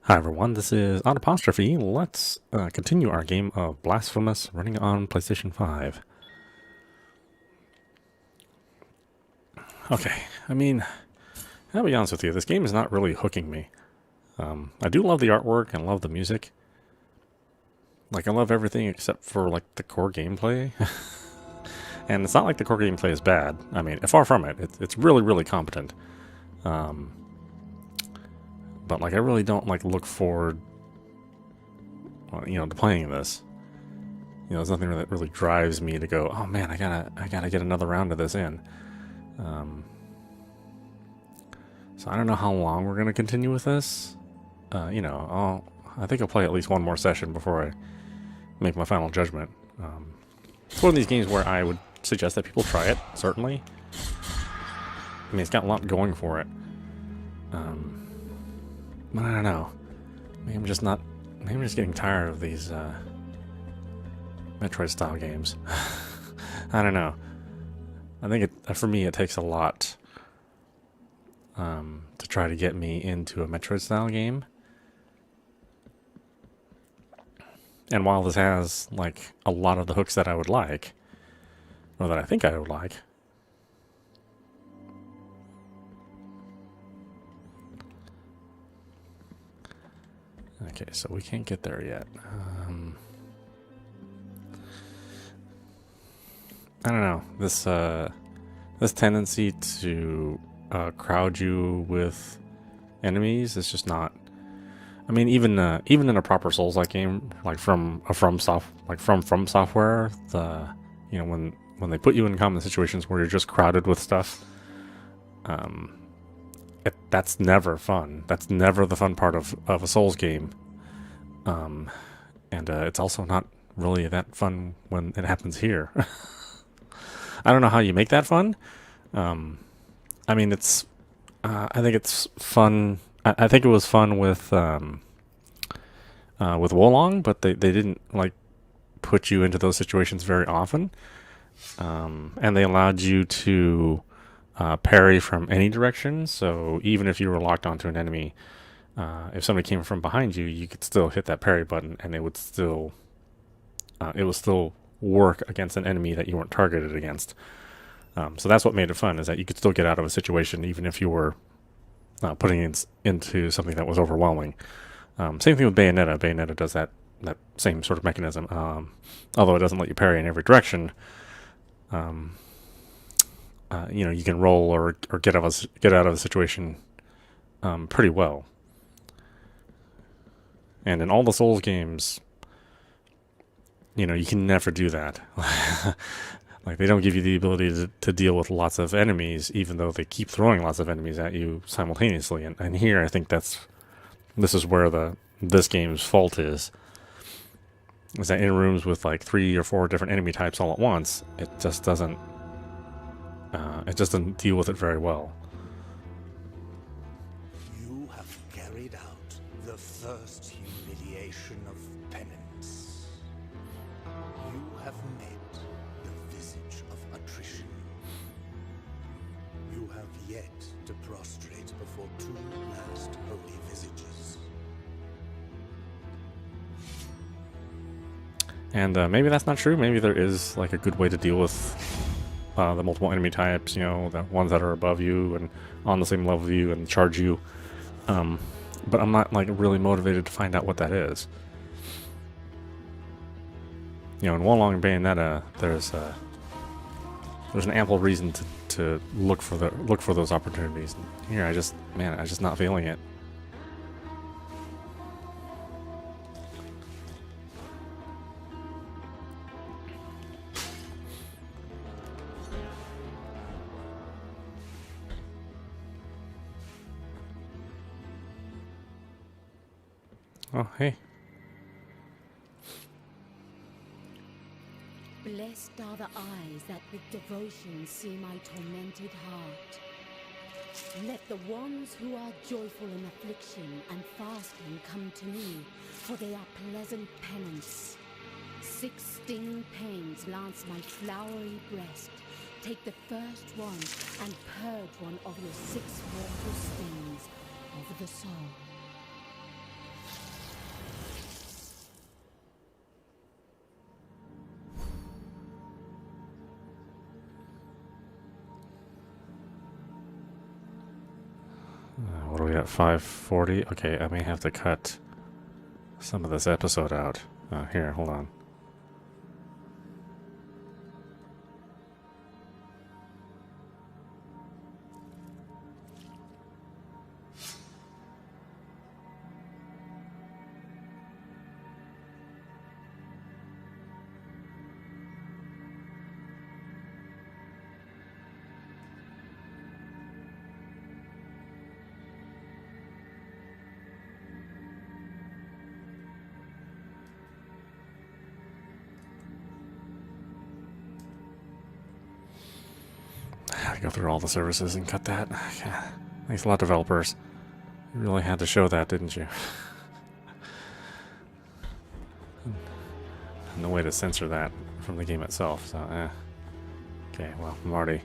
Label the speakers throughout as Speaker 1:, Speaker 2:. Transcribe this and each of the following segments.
Speaker 1: Hi everyone, this is audap. Let's continue our game of Blasphemous running on PlayStation 5. Okay, I'll be honest with you, this game is not really hooking me. I do love the artwork and love the music. Like, I love everything except for, like, the core gameplay. And it's not like the core gameplay is bad. I mean, far from it. It's really, really competent. But, like, I really don't, like, look forward, to playing this. There's nothing that really drives me to go, oh man, I gotta get another round of this in. So I don't know how long we're gonna continue with this. I think I'll play at least one more session before I make my final judgment. It's one of these games where I would suggest that people try it, certainly. I mean, it's got a lot going for it. But I don't know. Maybe I'm just getting tired of these Metroid-style games. I don't know. I think for me it takes a lot to try to get me into a Metroid-style game. And while this has, like, a lot of the hooks that I would like, or that I think I would like, okay, so we can't get there yet. I don't know. This tendency to crowd you with enemies is just not. I mean, even in a proper Souls-like game, like from Software, when they put you in common situations where you're just crowded with stuff, that's never fun. That's never the fun part of a Souls game. And it's also not really that fun when it happens here. I don't know how you make that fun. I mean, I think it's fun. I think it was fun with Wolong, but they didn't like put you into those situations very often, and they allowed you to parry from any direction. So even if you were locked onto an enemy, if somebody came from behind you, you could still hit that parry button, and it would still work against an enemy that you weren't targeted against. So that's what made it fun, is that you could still get out of a situation even if you were putting it into something that was overwhelming. Same thing with Bayonetta. Bayonetta does that same sort of mechanism, although it doesn't let you parry in every direction. You can roll or get out of a situation pretty well. And in all the Souls games, you can never do that. Like, they don't give you the ability to deal with lots of enemies, even though they keep throwing lots of enemies at you simultaneously. And here, I think this is where this game's fault is that in rooms with like 3 or 4 different enemy types all at once, it just doesn't deal with it very well.
Speaker 2: You have carried out the first humiliation of penance. You have met the visage of attrition. You have yet to prostrate before 2 last holy visages.
Speaker 1: And maybe that's not true. Maybe there is like a good way to deal with the multiple enemy types, the ones that are above you and on the same level as you and charge you. But I'm not like really motivated to find out what that is. In Wolong and Bayonetta, there's an ample reason to look for those opportunities. Here, I'm just not feeling it. Oh, hey.
Speaker 3: Blessed are the eyes that with devotion see my tormented heart. Let the ones who are joyful in affliction and fasting come to me, for they are pleasant penance. 6 sting pains lance my flowery breast. Take the first one and purge one of your 6 mortal stings of the soul.
Speaker 1: got 5:40. Okay, I may have to cut some of this episode out. Here, hold on. I go through all the services and cut that. Thanks a lot, developers. You really had to show that, didn't you? No way to censor that from the game itself, so okay, well, Marty.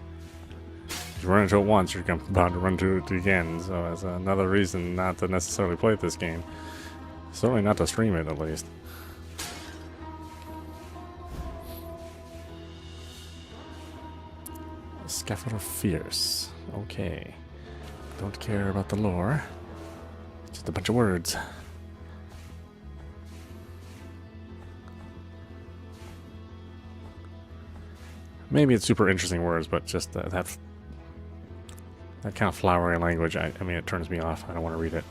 Speaker 1: If you run into it once, you're bound to run into it again, so that's another reason not to necessarily play this game. Certainly not to stream it, at least. Scaffold of Fierce. Okay. Don't care about the lore. Just a bunch of words. Maybe it's super interesting words, but just that kind of flowery language, I mean, it turns me off. I don't want to read it.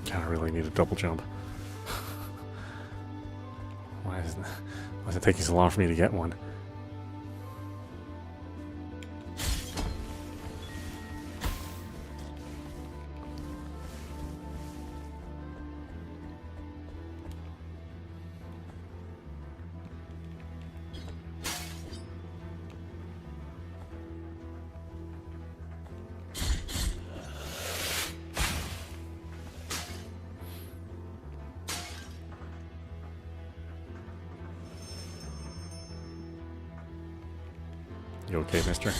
Speaker 1: God, I really need a double jump. Why is it taking so long for me to get one? You okay, mister?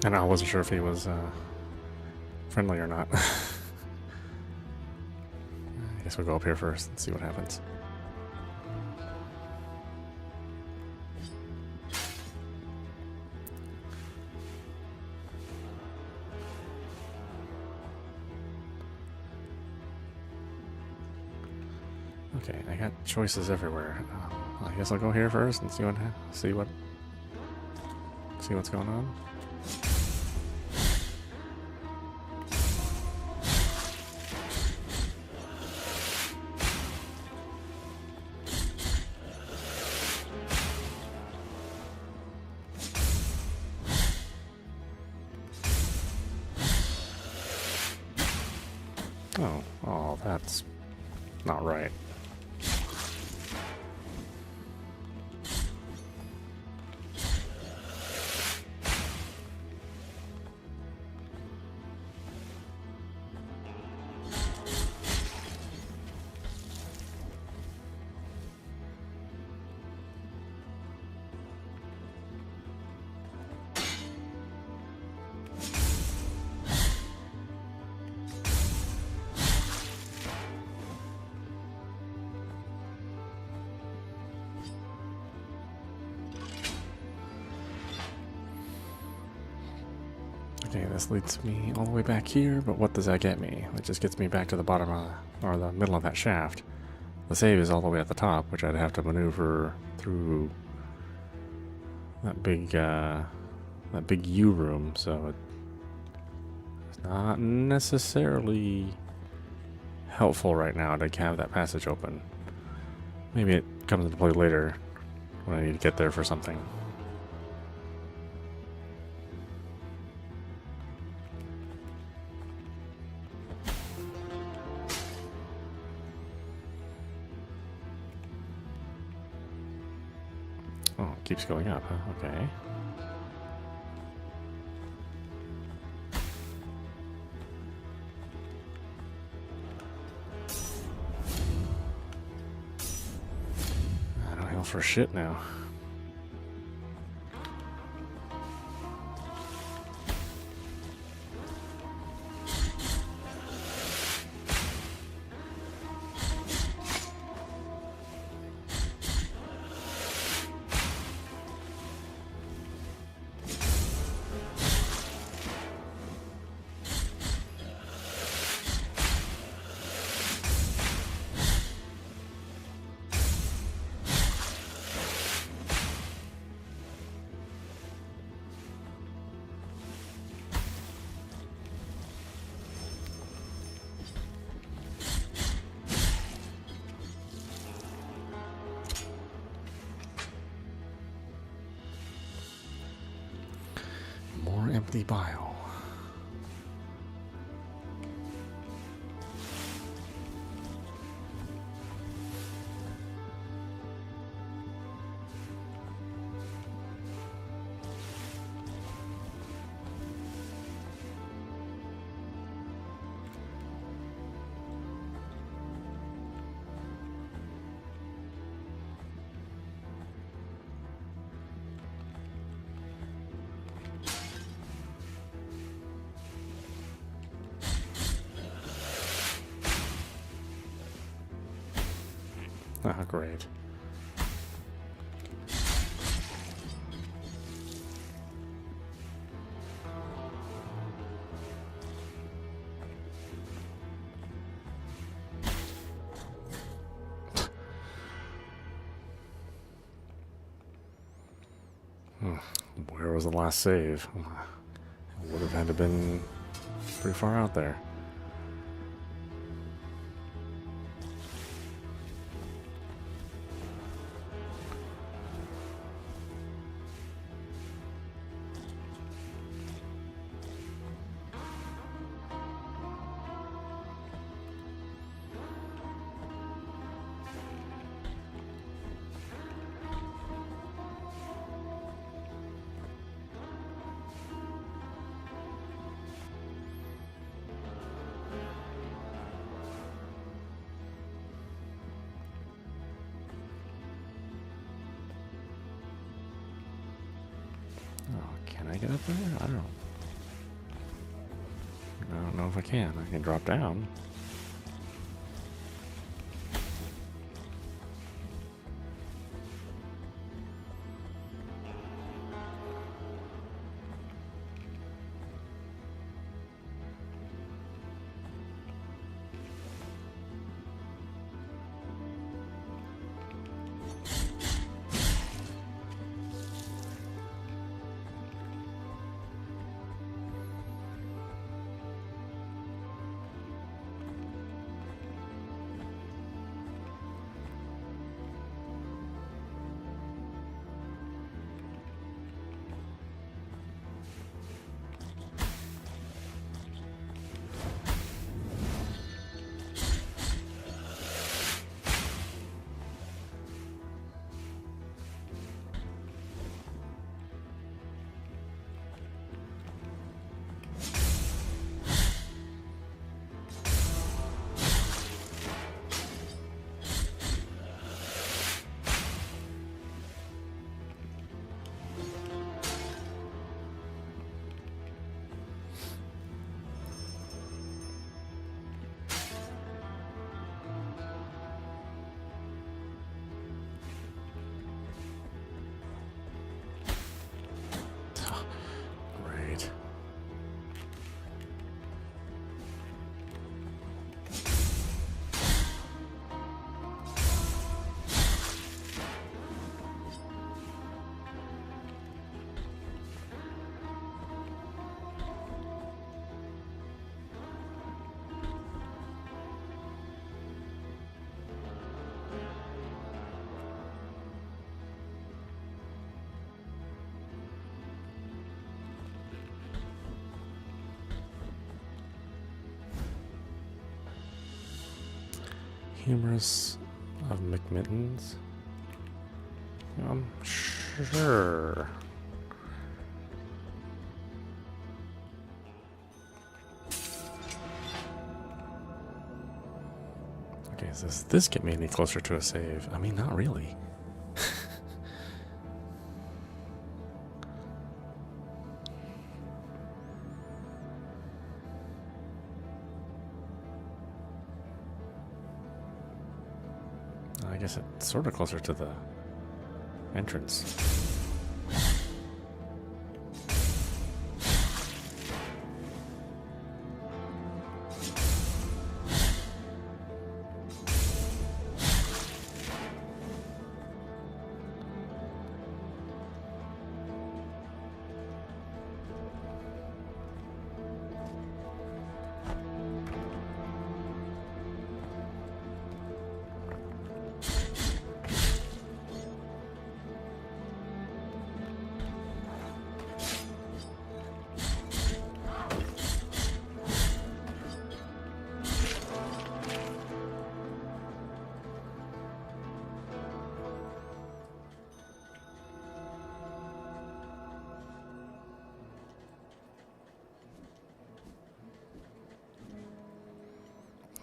Speaker 1: And I wasn't sure if he was friendly or not. I guess we'll go up here first and see what happens. Okay, I got choices everywhere. I guess I'll go here first and see what's going on. Oh, that's not right. Okay, this leads me all the way back here, but what does that get me? It just gets me back to the bottom or the middle of that shaft. The save is all the way at the top, which I'd have to maneuver through that big U room, so it's not necessarily helpful right now to have that passage open. Maybe it comes into play later when I need to get there for something. Oh, it keeps going up, huh? Okay. for shit now. More empty bile. Ah, great. Where was the last save? It would have had to been pretty far out there. Oh, can I get up there? I don't know if I can. I can drop down. Great. Humorous of McMittens? Sure. Okay, does this get me any closer to a save? I mean, not really. guess it's sort of closer to the entrance.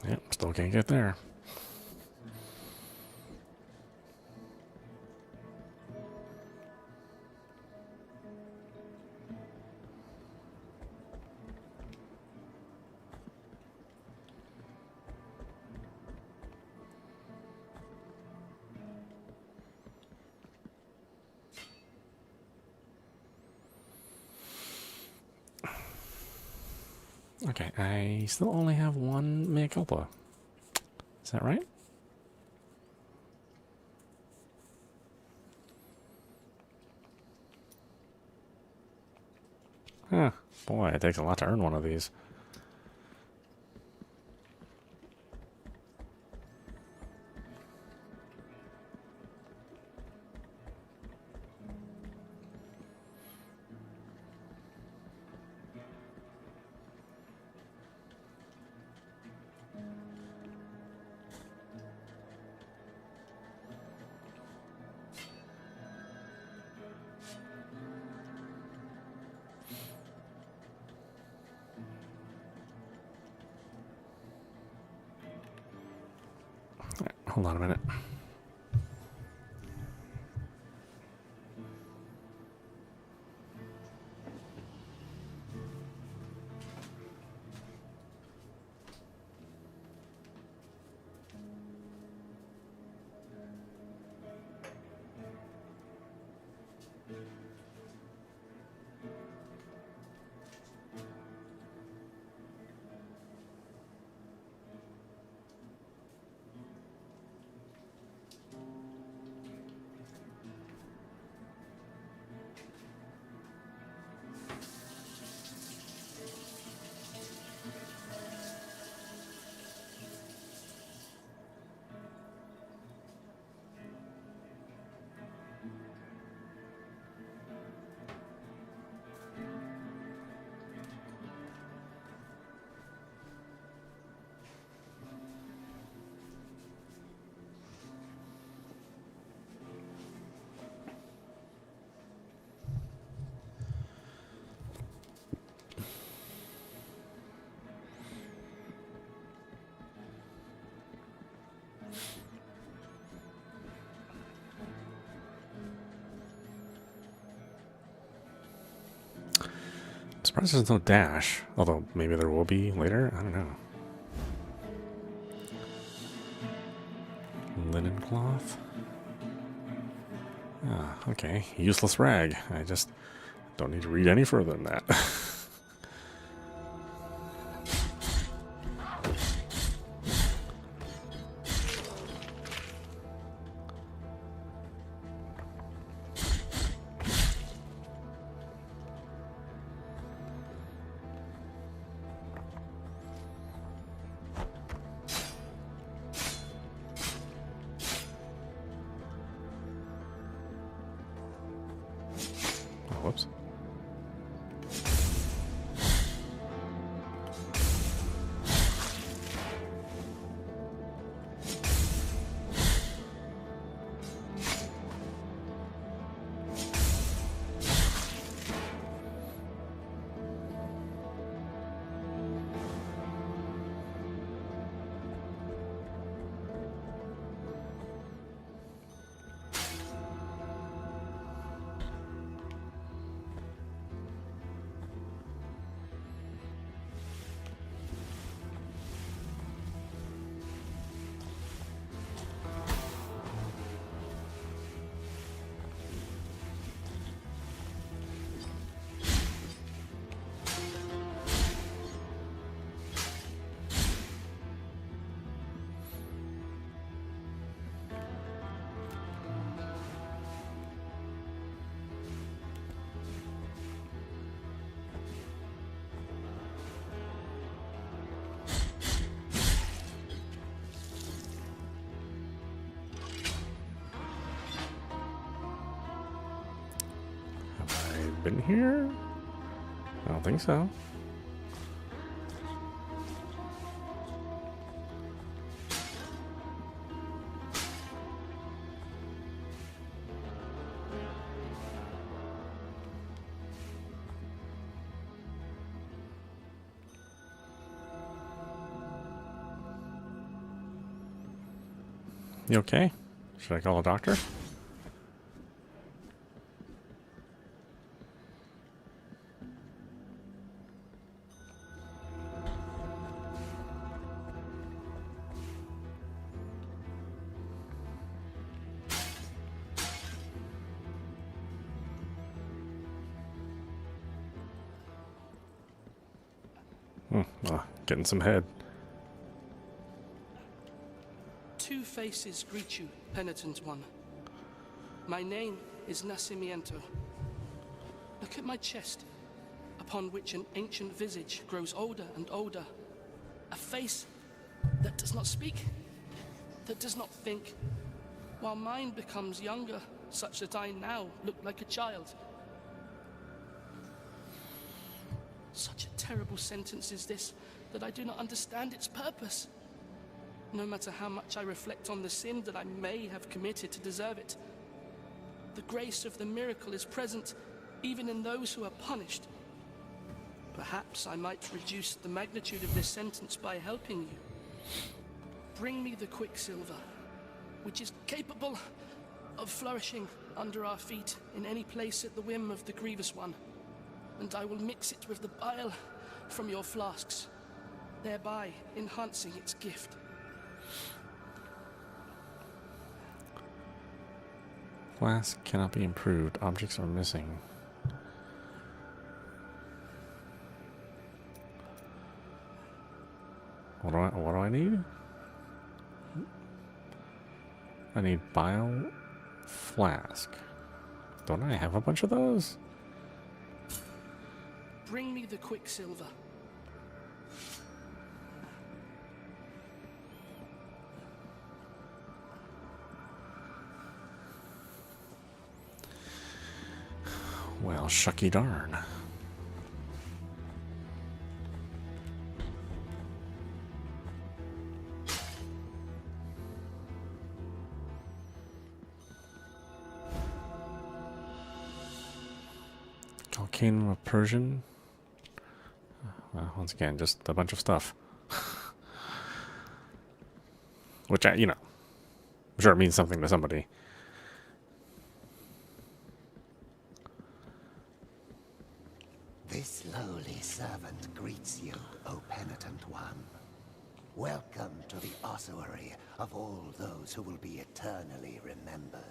Speaker 1: Yep, still can't get there. Okay, I still only have one mea culpa. Is that right? Huh. Boy, it takes a lot to earn one of these. Hold on a minute. I'm surprised there's no dash. Although maybe there will be later. I don't know. Linen cloth. Ah, okay. Useless rag. I just don't need to read any further than that. Whoops. been here? I don't think so. You okay? Should I call a doctor? Getting some head.
Speaker 4: Two faces greet you, penitent one. My name is Nacimiento. Look at my chest, upon which an ancient visage grows older and older. A face that does not speak, that does not think, while mine becomes younger, such that I now look like a child. Such a terrible sentence is this, that I do not understand its purpose. No matter how much I reflect on the sin that I may have committed to deserve it, the grace of the miracle is present even in those who are punished. Perhaps I might reduce the magnitude of this sentence by helping you. Bring me the quicksilver, which is capable of flourishing under our feet in any place at the whim of the grievous one, and I will mix it with the bile from your flasks, thereby enhancing its gift.
Speaker 1: Flask cannot be improved. Objects are missing. What do I need? I need bile flask. Don't I have a bunch of those?
Speaker 4: Bring me the quicksilver.
Speaker 1: Well, shucky darn. Volcano of Persian. Well, once again, just a bunch of stuff. Which, I'm sure it means something to somebody.
Speaker 2: This lowly servant greets you, O penitent one. Welcome to the ossuary of all those who will be eternally remembered.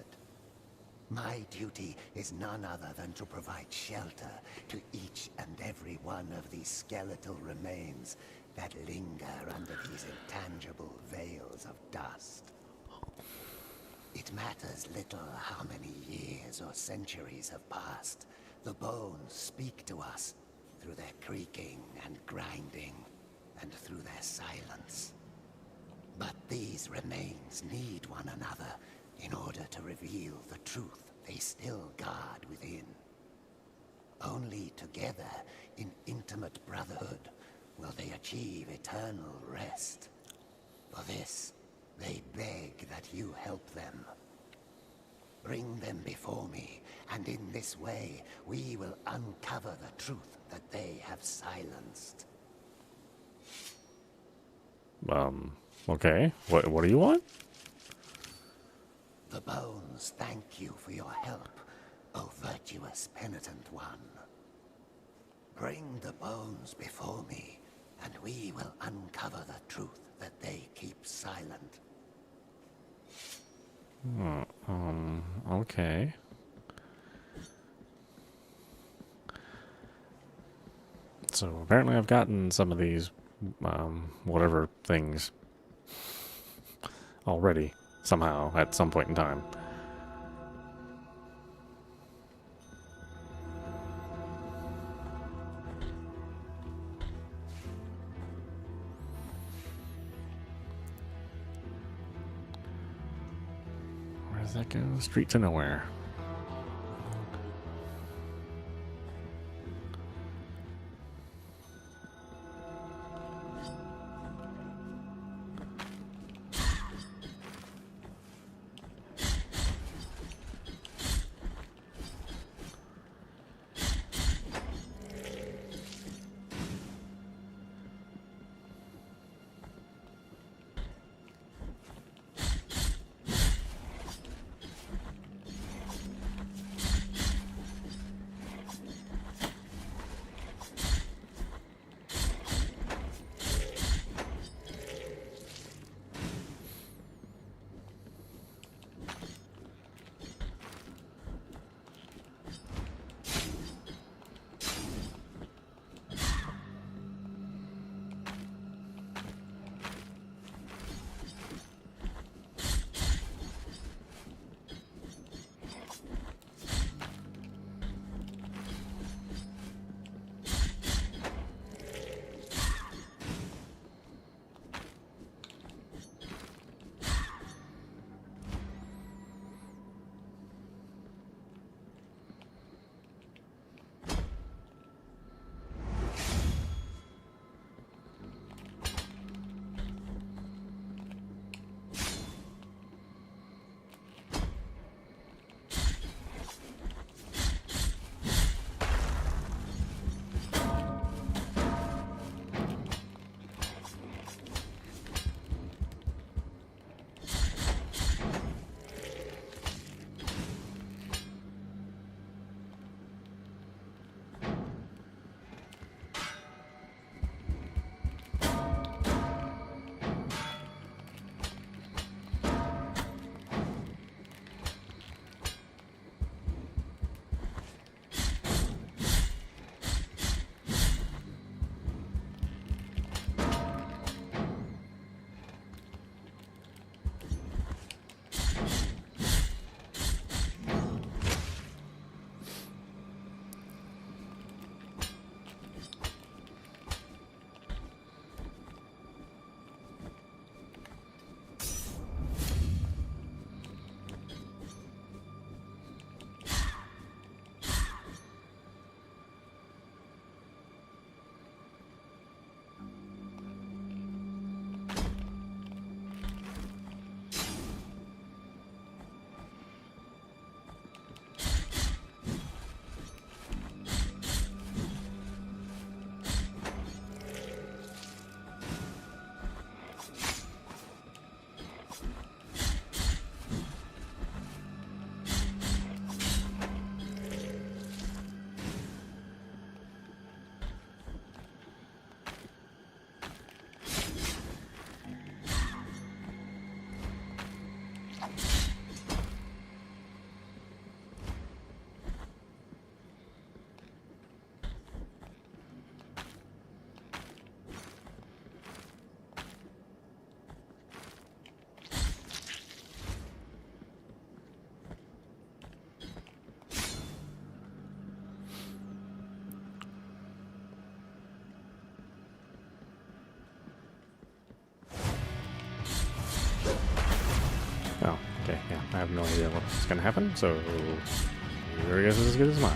Speaker 2: My duty is none other than to provide shelter to each and every one of these skeletal remains that linger under these intangible veils of dust. It matters little how many years or centuries have passed. The bones speak to us through their creaking and grinding, and through their silence. But these remains need one another in order to reveal the truth they still guard within. Only together, in intimate brotherhood, will they achieve eternal rest. For this, they beg that you help them. Bring them before me, and in this way, we will uncover the truth that they have silenced.
Speaker 1: Okay. What do you want?
Speaker 2: The bones thank you for your help, O virtuous penitent one. Bring the bones before me, and we will uncover the truth that they keep silent.
Speaker 1: Okay. So apparently I've gotten some of these, whatever things already, somehow, at some point in time. Where does that go? Street to nowhere. have no idea what's going to happen, so your guess is as good as mine.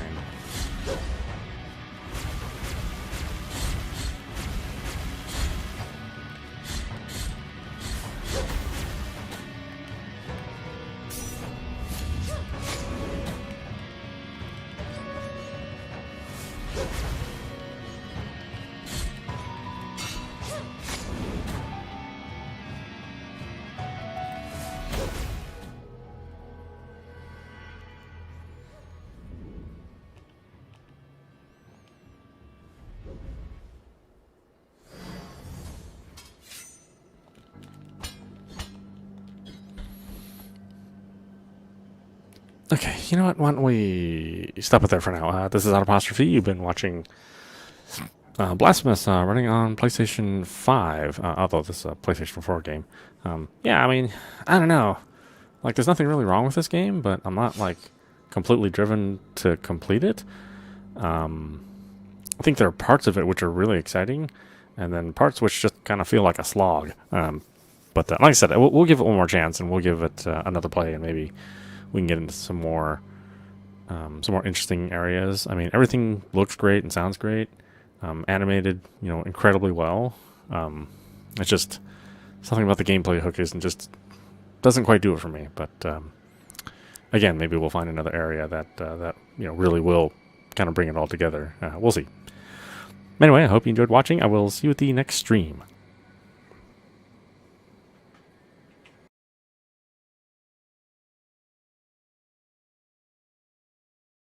Speaker 1: Okay, you know what? Why don't we stop it there for now? This is audap. You've been watching Blasphemous running on PlayStation 5, although this is a PlayStation 4 game. Yeah, I mean, I don't know. Like, there's nothing really wrong with this game, but I'm not, like, completely driven to complete it. I think there are parts of it which are really exciting, and then parts which just kind of feel like a slog. But like I said, we'll give it one more chance, and we'll give it another play, and maybe we can get into some more interesting areas. I mean, everything looks great and sounds great. Animated, incredibly well. It's just something about the gameplay hook doesn't quite do it for me. But again, maybe we'll find another area that really will kind of bring it all together. We'll see. Anyway, I hope you enjoyed watching. I will see you at the next stream.